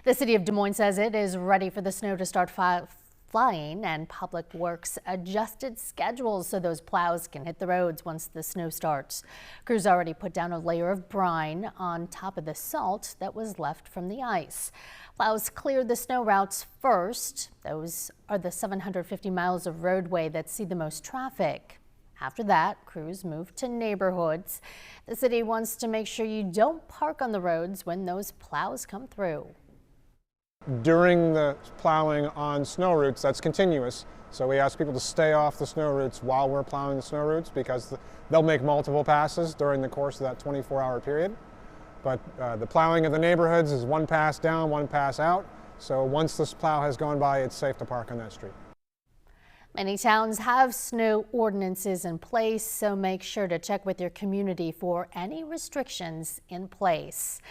The city of Des Moines says it is ready for the snow to start flying, and Public Works adjusted schedules so those plows can hit the roads once the snow starts. Crews already put down a layer of brine on top of the salt that was left from the ice. Plows cleared the snow routes first. Those are the 750 miles of roadway that see the most traffic. After that, crews move to neighborhoods. The city wants to make sure you don't park on the roads when those plows come through. During the plowing on snow routes, that's continuous. So we ask people to stay off the snow routes while we're plowing the snow routes, because they'll make multiple passes during the course of that 24-hour period. But the plowing of the neighborhoods is one pass down, one pass out. So once this plow has gone by, it's safe to park on that street. Many towns have snow ordinances in place, so make sure to check with your community for any restrictions in place.